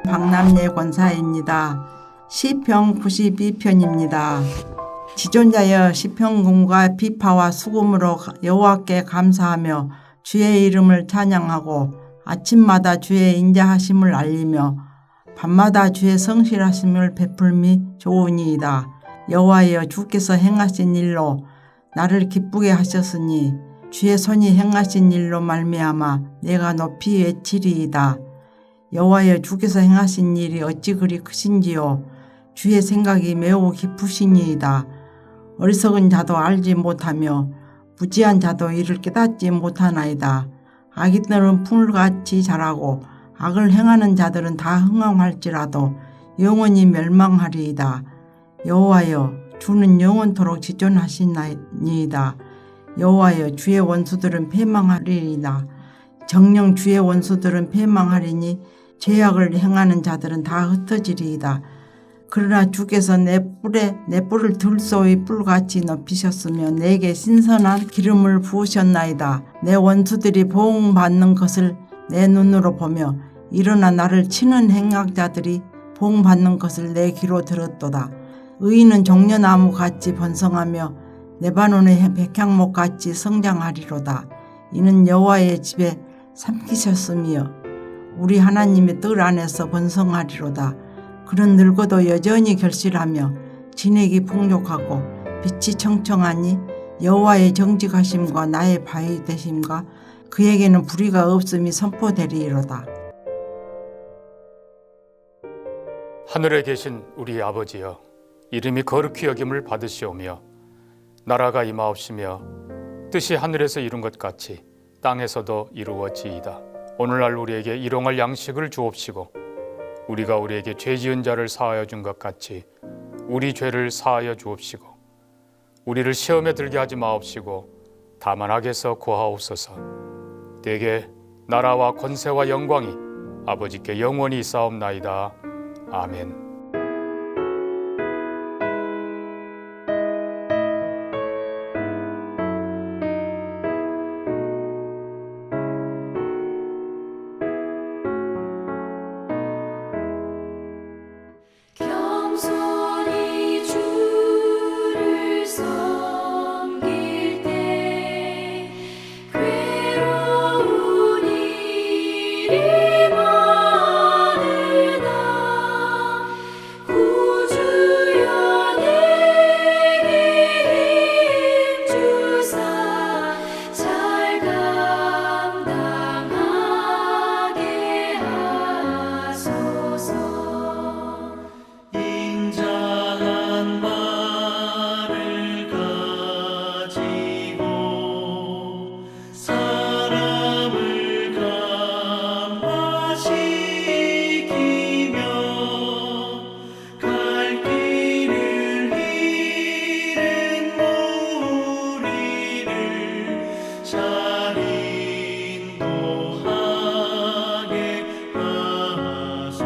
박남예 권사입니다. 시편 92편입니다. 지존자여 시편궁과 비파와 수금으로 여호와께 감사하며 주의 이름을 찬양하고 아침마다 주의 인자하심을 알리며 밤마다 주의 성실하심을 베풀미 좋으니이다. 여호와여 주께서 행하신 일로 나를 기쁘게 하셨으니 주의 손이 행하신 일로 말미암아 내가 높이 외치리이다. 여호와여 주께서 행하신 일이 어찌 그리 크신지요. 주의 생각이 매우 깊으시니이다. 어리석은 자도 알지 못하며 무지한 자도 이를 깨닫지 못하나이다. 악인들은 풀같이 자라고 악을 행하는 자들은 다 흥황할지라도 영원히 멸망하리이다. 여호와여 주는 영원토록 지존하시나이다. 여호와여 주의 원수들은 패망하리이다. 정녕 주의 원수들은 패망하리니 죄악을 행하는 자들은 다 흩어지리이다. 그러나 주께서 내 뿔을 들소의 뿔같이 높이셨으며 내게 신선한 기름을 부으셨나이다. 내 원수들이 보응받는 것을 내 눈으로 보며 일어나 나를 치는 행악자들이 보응받는 것을 내 귀로 들었도다. 의인은 종려나무같이 번성하며 레바논의 백향목같이 성장하리로다. 이는 여호와의 집에 삼키셨으며 우리 하나님의 뜰 안에서 번성하리로다. 그는 늙어도 여전히 결실하며 진액이 풍족하고 빛이 청청하니 여호와의 정직하심과 나의 바위 되심과 그에게는 불의가 없음이 선포되리로다. 하늘에 계신 우리 아버지여, 이름이 거룩히 여김을 받으시오며 나라가 임하옵시며 뜻이 하늘에서 이룬 것 같이 땅에서도 이루어지이다. 오늘날 우리에게 일용할 양식을 주옵시고 우리가 우리에게 죄 지은 자를 사하여 준 것 같이 우리 죄를 사하여 주옵시고 우리를 시험에 들게 하지 마옵시고 다만 악에서 구하옵소서. 대개 나라와 권세와 영광이 아버지께 영원히 있사옵나이다. 아멘. 겸손히 주를 섬길 때 괴로운 일이 많으나 구주여 내게 힘주사 잘 감당하게 하소서. 인자한 말을 가지고 사람을 감화시키며 갈 길을 잃은 무리를 잘 인도하게 하소서.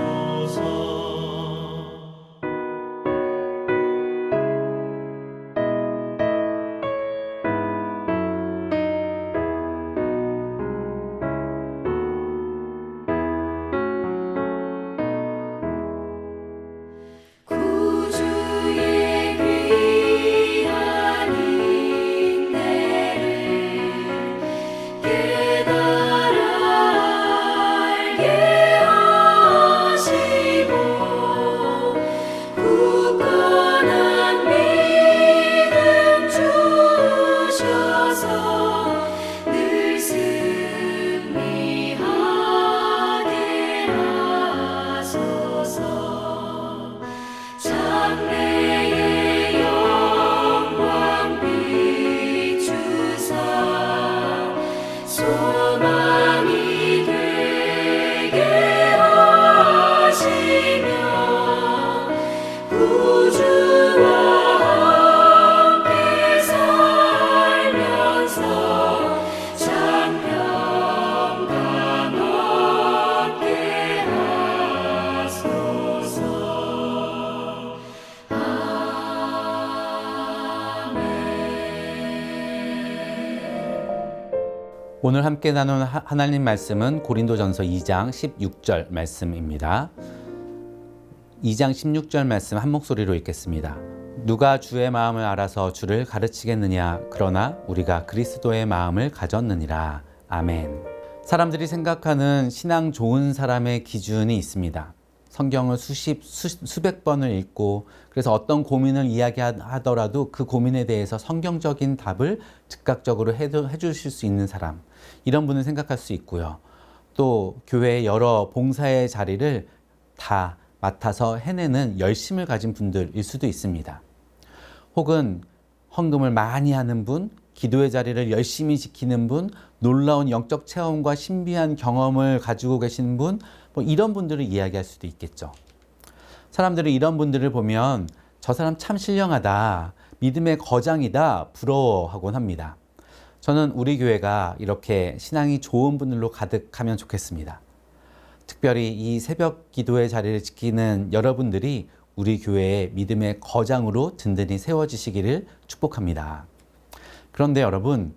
구주의 귀한 인내를 깨달아 알게 하시고 굳건한 믿음 주셔서 늘 승리하게 하소서. 장래의 영광 비추사 소망이 되게 하시며 구주와 함께 살면서 장평강 얻게 하소서. 오늘 함께 나눈 하나님 말씀은 고린도전서 2장 16절 말씀입니다. 2장 16절 말씀 한 목소리로 읽겠습니다. 누가 주의 마음을 알아서 주를 가르치겠느냐? 그러나 우리가 그리스도의 마음을 가졌느니라. 아멘. 사람들이 생각하는 신앙 좋은 사람의 기준이 있습니다. 성경을 수백 번을 읽고 그래서 어떤 고민을 이야기하더라도 그 고민에 대해서 성경적인 답을 즉각적으로 해주실 수 있는 사람, 이런 분을 생각할 수 있고요. 또 교회의 여러 봉사의 자리를 다 맡아서 해내는 열심을 가진 분들일 수도 있습니다. 혹은 헌금을 많이 하는 분, 기도의 자리를 열심히 지키는 분, 놀라운 영적 체험과 신비한 경험을 가지고 계신 분, 이런 분들을 이야기할 수도 있겠죠. 사람들은 이런 분들을 보면 저 사람 참 신령하다, 믿음의 거장이다, 부러워하곤 합니다. 저는 우리 교회가 이렇게 신앙이 좋은 분들로 가득하면 좋겠습니다. 특별히 이 새벽 기도의 자리를 지키는 여러분들이 우리 교회의 믿음의 거장으로 든든히 세워지시기를 축복합니다. 그런데 여러분,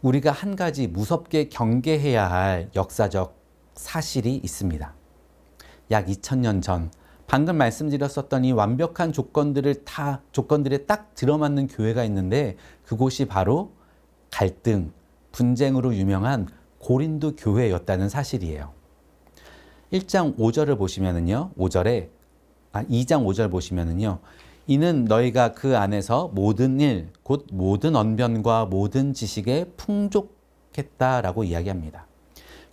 우리가 한 가지 무섭게 경계해야 할 역사적 사실이 있습니다. 약 2000년 전 방금 말씀드렸었던 이 완벽한 조건들에 딱 들어맞는 교회가 있는데 그곳이 바로 갈등, 분쟁으로 유명한 고린도 교회였다는 사실이에요. 1장 5절을 보시면은요. 2장 5절 보시면은요. 이는 너희가 그 안에서 모든 일, 곧 모든 언변과 모든 지식에 풍족했다라고 이야기합니다.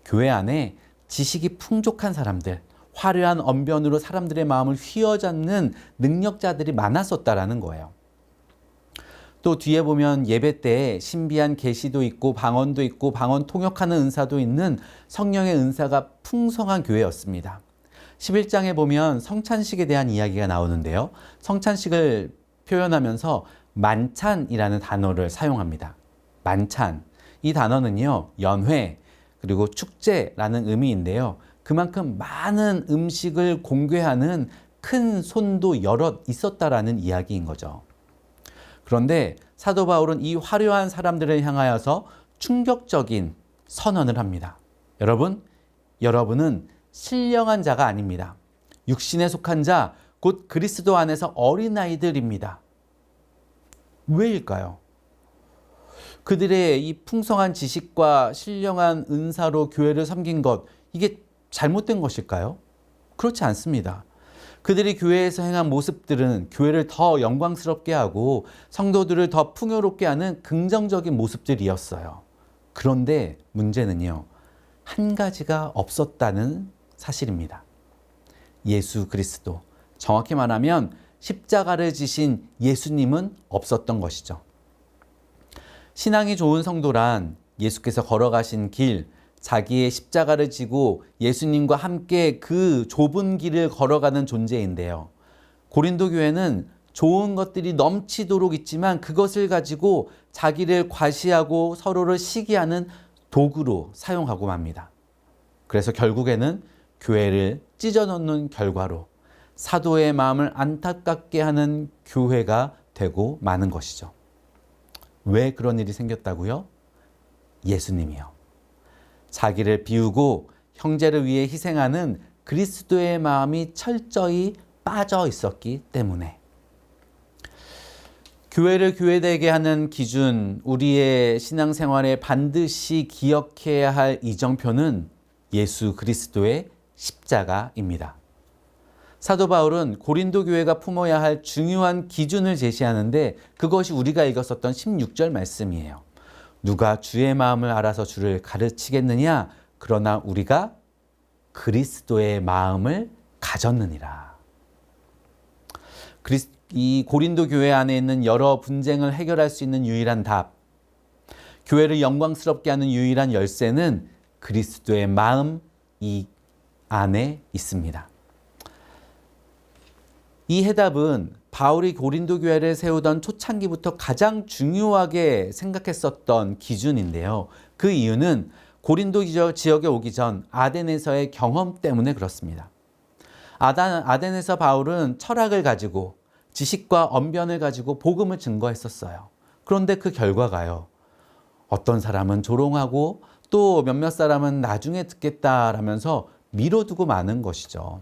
교회 안에 지식이 풍족한 사람들, 화려한 언변으로 사람들의 마음을 휘어잡는 능력자들이 많았었다라는 거예요. 또 뒤에 보면 예배 때 신비한 계시도 있고 방언도 있고 방언 통역하는 은사도 있는 성령의 은사가 풍성한 교회였습니다. 11장에 보면 성찬식에 대한 이야기가 나오는데요. 성찬식을 표현하면서 만찬이라는 단어를 사용합니다. 만찬. 이 단어는요, 연회, 그리고 축제라는 의미인데요. 그만큼 많은 음식을 공개하는 큰 손도 여럿 있었다라는 이야기인 거죠. 그런데 사도 바울은 이 화려한 사람들을 향하여서 충격적인 선언을 합니다. 여러분은 신령한 자가 아닙니다. 육신에 속한 자, 곧 그리스도 안에서 어린아이들입니다. 왜일까요? 그들의 이 풍성한 지식과 신령한 은사로 교회를 섬긴 것, 이게 잘못된 것일까요? 그렇지 않습니다. 그들이 교회에서 행한 모습들은 교회를 더 영광스럽게 하고 성도들을 더 풍요롭게 하는 긍정적인 모습들이었어요. 그런데 문제는요, 한 가지가 없었다는 사실입니다. 예수 그리스도, 정확히 말하면 십자가를 지신 예수님은 없었던 것이죠. 신앙이 좋은 성도란 예수께서 걸어가신 길, 자기의 십자가를 지고 예수님과 함께 그 좁은 길을 걸어가는 존재인데요. 고린도 교회는 좋은 것들이 넘치도록 있지만 그것을 가지고 자기를 과시하고 서로를 시기하는 도구로 사용하고 맙니다. 그래서 결국에는 교회를 찢어놓는 결과로 사도의 마음을 안타깝게 하는 교회가 되고 마는 것이죠. 왜 그런 일이 생겼다고요? 예수님이요. 자기를 비우고 형제를 위해 희생하는 그리스도의 마음이 철저히 빠져 있었기 때문에. 교회를 교회되게 하는 기준, 우리의 신앙생활에 반드시 기억해야 할 이정표는 예수 그리스도의 십자가입니다. 사도 바울은 고린도 교회가 품어야 할 중요한 기준을 제시하는데 그것이 우리가 읽었었던 16절 말씀이에요. 누가 주의 마음을 알아서 주를 가르치겠느냐? 그러나 우리가 그리스도의 마음을 가졌느니라. 이 고린도 교회 안에 있는 여러 분쟁을 해결할 수 있는 유일한 답, 교회를 영광스럽게 하는 유일한 열쇠는 그리스도의 마음, 이 안에 있습니다. 이 해답은 바울이 고린도 교회를 세우던 초창기부터 가장 중요하게 생각했었던 기준인데요. 그 이유는 고린도 지역에 오기 전 아덴에서의 경험 때문에 그렇습니다. 아덴에서 바울은 철학을 가지고 지식과 언변을 가지고 복음을 증거했었어요. 그런데 그 결과가요. 어떤 사람은 조롱하고 또 몇몇 사람은 나중에 듣겠다라면서 미뤄두고 마는 것이죠.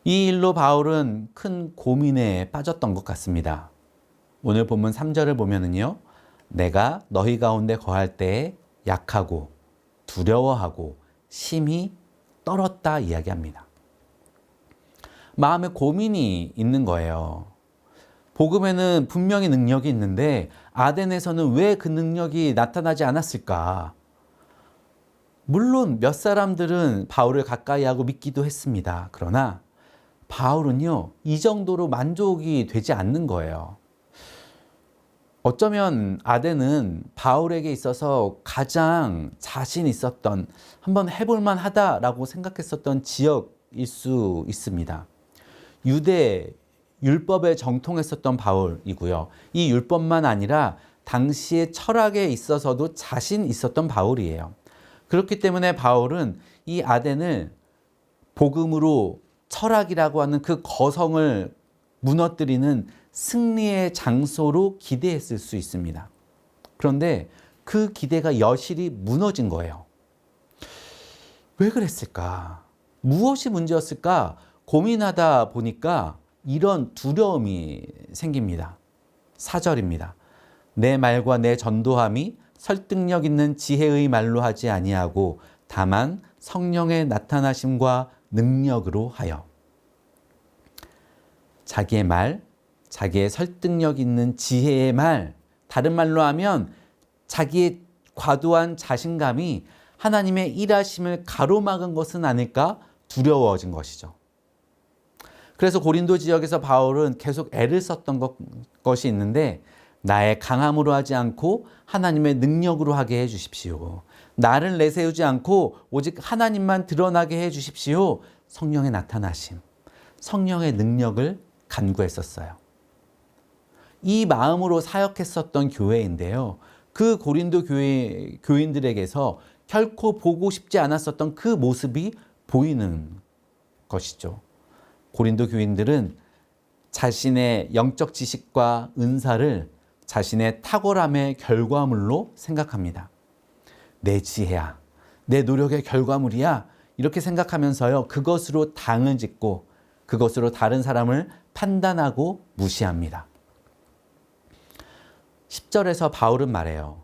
이 일로 바울은 큰 고민에 빠졌던 것 같습니다. 오늘 본문 3절을 보면은요, 내가 너희 가운데 거할 때에 약하고 두려워하고 심히 떨었다 이야기합니다. 마음에 고민이 있는 거예요. 복음에는 분명히 능력이 있는데 아덴에서는 왜 그 능력이 나타나지 않았을까? 물론 몇 사람들은 바울을 가까이 하고 믿기도 했습니다. 그러나 바울은요, 이 정도로 만족이 되지 않는 거예요. 어쩌면 아덴은 바울에게 있어서 가장 자신 있었던, 한번 해볼만 하다라고 생각했었던 지역일 수 있습니다. 유대 율법에 정통했었던 바울이고요. 이 율법만 아니라 당시의 철학에 있어서도 자신 있었던 바울이에요. 그렇기 때문에 바울은 이 아덴을 복음으로 철학이라고 하는 그 거성을 무너뜨리는 승리의 장소로 기대했을 수 있습니다. 그런데 그 기대가 여실히 무너진 거예요. 왜 그랬을까? 무엇이 문제였을까? 고민하다 보니까 이런 두려움이 생깁니다. 4절입니다. 내 말과 내 전도함이 설득력 있는 지혜의 말로 하지 아니하고 다만 성령의 나타나심과 능력으로 하여. 자기의 말, 자기의 설득력 있는 지혜의 말, 다른 말로 하면 자기의 과도한 자신감이 하나님의 일하심을 가로막은 것은 아닐까 두려워진 것이죠. 그래서 고린도 지역에서 바울은 계속 애를 썼던 것이 있는데, 나의 강함으로 하지 않고 하나님의 능력으로 하게 해 주십시오. 나를 내세우지 않고 오직 하나님만 드러나게 해 주십시오. 성령의 나타나심, 성령의 능력을 간구했었어요. 이 마음으로 사역했었던 교회인데요. 그 고린도 교인들에게서 결코 보고 싶지 않았었던 그 모습이 보이는 것이죠. 고린도 교인들은 자신의 영적 지식과 은사를 자신의 탁월함의 결과물로 생각합니다. 내 지혜야, 내 노력의 결과물이야, 이렇게 생각하면서요, 그것으로 당을 짓고 그것으로 다른 사람을 판단하고 무시합니다. 10절에서 바울은 말해요.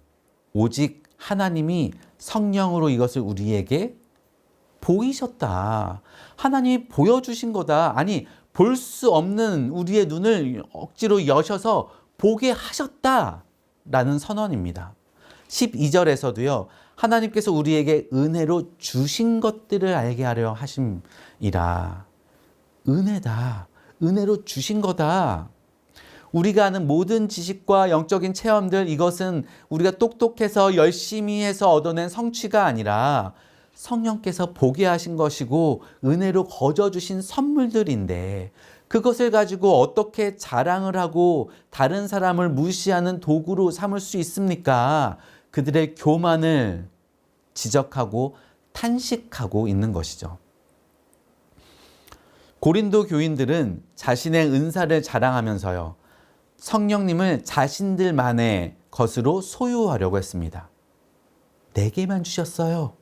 오직 하나님이 성령으로 이것을 우리에게 보이셨다. 하나님이 보여주신 거다. 아니, 볼 수 없는 우리의 눈을 억지로 여셔서 보게 하셨다라는 선언입니다. 12절에서도요. 하나님께서 우리에게 은혜로 주신 것들을 알게 하려 하심이라. 은혜다. 은혜로 주신 거다. 우리가 아는 모든 지식과 영적인 체험들, 이것은 우리가 똑똑해서 열심히 해서 얻어낸 성취가 아니라 성령께서 보게 하신 것이고 은혜로 거저 주신 선물들인데, 그것을 가지고 어떻게 자랑을 하고 다른 사람을 무시하는 도구로 삼을 수 있습니까? 그들의 교만을 지적하고 탄식하고 있는 것이죠. 고린도 교인들은 자신의 은사를 자랑하면서요, 성령님을 자신들만의 것으로 소유하려고 했습니다. 내게만 주셨어요.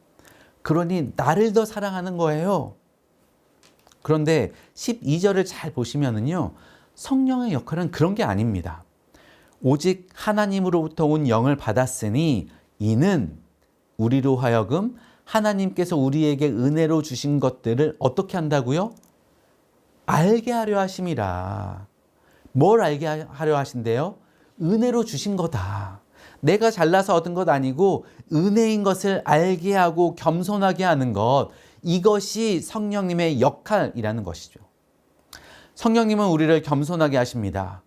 그러니 나를 더 사랑하는 거예요. 그런데 12절을 잘 보시면은요, 성령의 역할은 그런 게 아닙니다. 오직 하나님으로부터 온 영을 받았으니 이는 우리로 하여금 하나님께서 우리에게 은혜로 주신 것들을 어떻게 한다고요? 알게 하려 하심이라. 뭘 알게 하려 하신대요? 은혜로 주신 거다. 내가 잘나서 얻은 것 아니고 은혜인 것을 알게 하고 겸손하게 하는 것, 이것이 성령님의 역할이라는 것이죠. 성령님은 우리를 겸손하게 하십니다.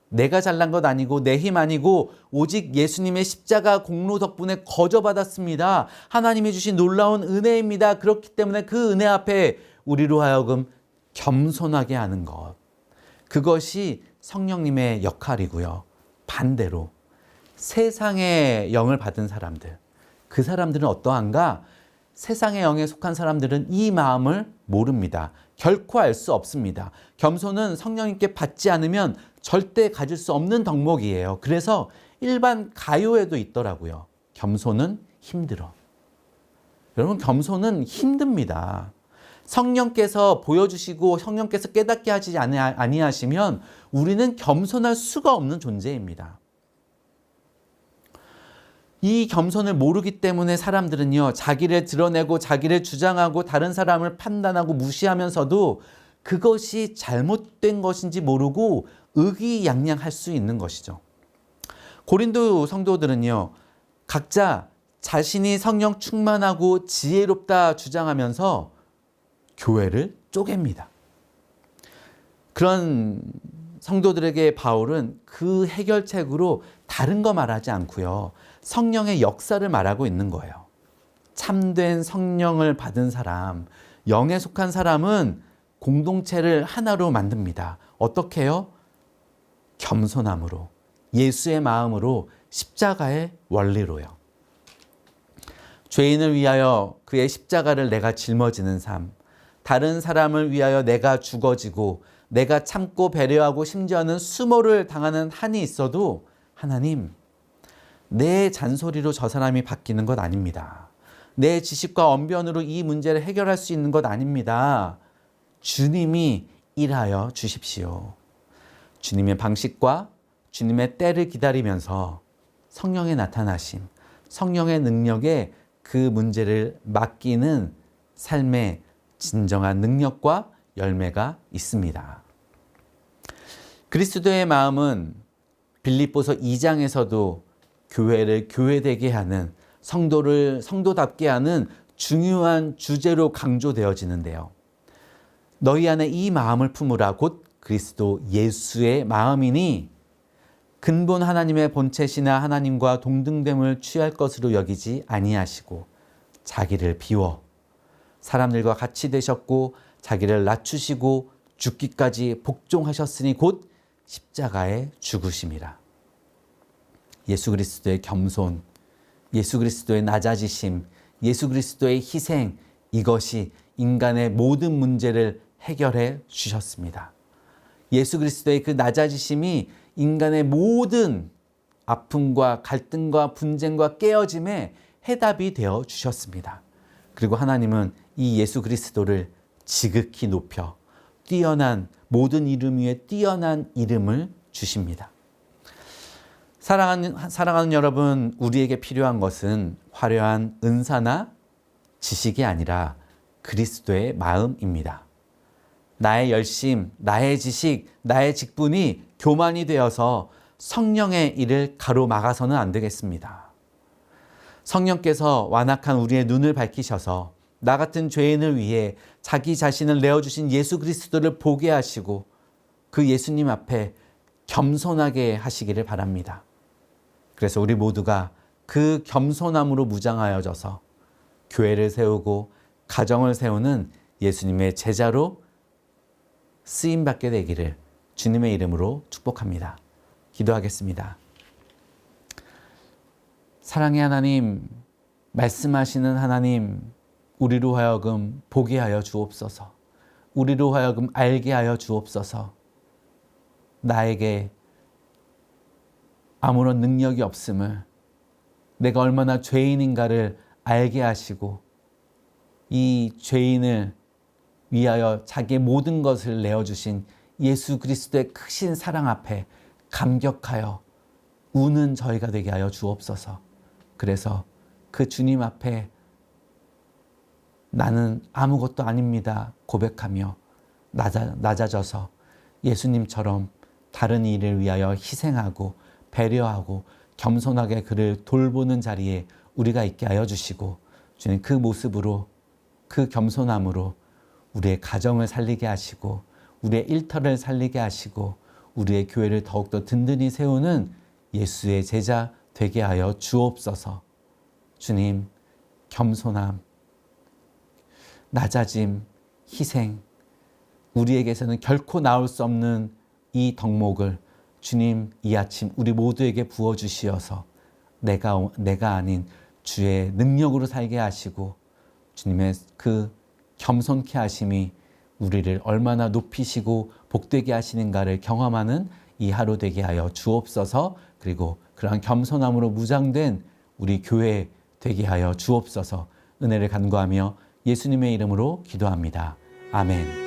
내가 잘난 것 아니고 내 힘 아니고 오직 예수님의 십자가 공로 덕분에 거저받았습니다. 하나님이 주신 놀라운 은혜입니다. 그렇기 때문에 그 은혜 앞에 우리로 하여금 겸손하게 하는 것, 그것이 성령님의 역할이고요. 반대로 세상의 영을 받은 사람들, 그 사람들은 어떠한가? 세상의 영에 속한 사람들은 이 마음을 모릅니다. 결코 알 수 없습니다. 겸손은 성령님께 받지 않으면 절대 가질 수 없는 덕목이에요. 그래서 일반 가요에도 있더라고요. 겸손은 힘들어. 여러분, 겸손은 힘듭니다. 성령께서 보여주시고 성령께서 깨닫게 하지 아니하시면 우리는 겸손할 수가 없는 존재입니다. 이 겸손을 모르기 때문에 사람들은요, 자기를 드러내고 자기를 주장하고 다른 사람을 판단하고 무시하면서도 그것이 잘못된 것인지 모르고 의기양양할 수 있는 것이죠. 고린도 성도들은요, 각자 자신이 성령 충만하고 지혜롭다 주장하면서 교회를 쪼갭니다. 그런 성도들에게 바울은 그 해결책으로 다른 거 말하지 않고요, 성령의 역사를 말하고 있는 거예요. 참된 성령을 받은 사람, 영에 속한 사람은 공동체를 하나로 만듭니다. 어떻게 해요? 겸손함으로, 예수의 마음으로, 십자가의 원리로요. 죄인을 위하여 그의 십자가를 내가 짊어지는 삶, 다른 사람을 위하여 내가 죽어지고 내가 참고 배려하고 심지어는 수모를 당하는 한이 있어도 하나님, 내 잔소리로 저 사람이 바뀌는 것 아닙니다. 내 지식과 언변으로 이 문제를 해결할 수 있는 것 아닙니다. 주님이 일하여 주십시오. 주님의 방식과 주님의 때를 기다리면서 성령의 나타나심, 성령의 능력에 그 문제를 맡기는 삶의 진정한 능력과 열매가 있습니다. 그리스도의 마음은 빌립보서 2장에서도 교회를 교회되게 하는, 성도를 성도답게 하는 중요한 주제로 강조되어지는데요. 너희 안에 이 마음을 품으라, 곧 그리스도 예수의 마음이니 근본 하나님의 본체시나 하나님과 동등됨을 취할 것으로 여기지 아니하시고 자기를 비워 사람들과 같이 되셨고 자기를 낮추시고 죽기까지 복종하셨으니 곧 십자가에 죽으심이라. 예수 그리스도의 겸손, 예수 그리스도의 낮아지심, 예수 그리스도의 희생, 이것이 인간의 모든 문제를 해결해 주셨습니다. 예수 그리스도의 그 낮아지심이 인간의 모든 아픔과 갈등과 분쟁과 깨어짐에 해답이 되어 주셨습니다. 그리고 하나님은 이 예수 그리스도를 지극히 높여 뛰어난, 모든 이름 위에 뛰어난 이름을 주십니다. 사랑하는 여러분, 우리에게 필요한 것은 화려한 은사나 지식이 아니라 그리스도의 마음입니다. 나의 열심, 나의 지식, 나의 직분이 교만이 되어서 성령의 일을 가로막아서는 안 되겠습니다. 성령께서 완악한 우리의 눈을 밝히셔서 나 같은 죄인을 위해 자기 자신을 내어주신 예수 그리스도를 보게 하시고 그 예수님 앞에 겸손하게 하시기를 바랍니다. 그래서 우리 모두가 그 겸손함으로 무장하여져서 교회를 세우고 가정을 세우는 예수님의 제자로 쓰임받게 되기를 주님의 이름으로 축복합니다. 기도하겠습니다. 사랑의 하나님, 말씀하시는 하나님, 우리로 하여금 보게 하여 주옵소서. 우리로 하여금 알게 하여 주옵소서. 나에게 아무런 능력이 없음을, 내가 얼마나 죄인인가를 알게 하시고 이 죄인을 위하여 자기의 모든 것을 내어주신 예수 그리스도의 크신 사랑 앞에 감격하여 우는 저희가 되게 하여 주옵소서. 그래서 그 주님 앞에 나는 아무것도 아닙니다 고백하며 낮아져서 예수님처럼 다른 일을 위하여 희생하고 배려하고 겸손하게 그를 돌보는 자리에 우리가 있게 하여 주시고, 주님 그 모습으로, 그 겸손함으로 우리의 가정을 살리게 하시고 우리의 일터를 살리게 하시고 우리의 교회를 더욱더 든든히 세우는 예수의 제자 되게 하여 주옵소서. 주님, 겸손함, 낮아짐, 희생, 우리에게서는 결코 나올 수 없는 이 덕목을 주님 이 아침 우리 모두에게 부어주시어서 내가 아닌 주의 능력으로 살게 하시고 주님의 그 겸손케 하심이 우리를 얼마나 높이시고 복되게 하시는가를 경험하는 이 하루 되게 하여 주옵소서. 그리고 그러한 겸손함으로 무장된 우리 교회 되게 하여 주옵소서. 은혜를 간구하며 예수님의 이름으로 기도합니다. 아멘.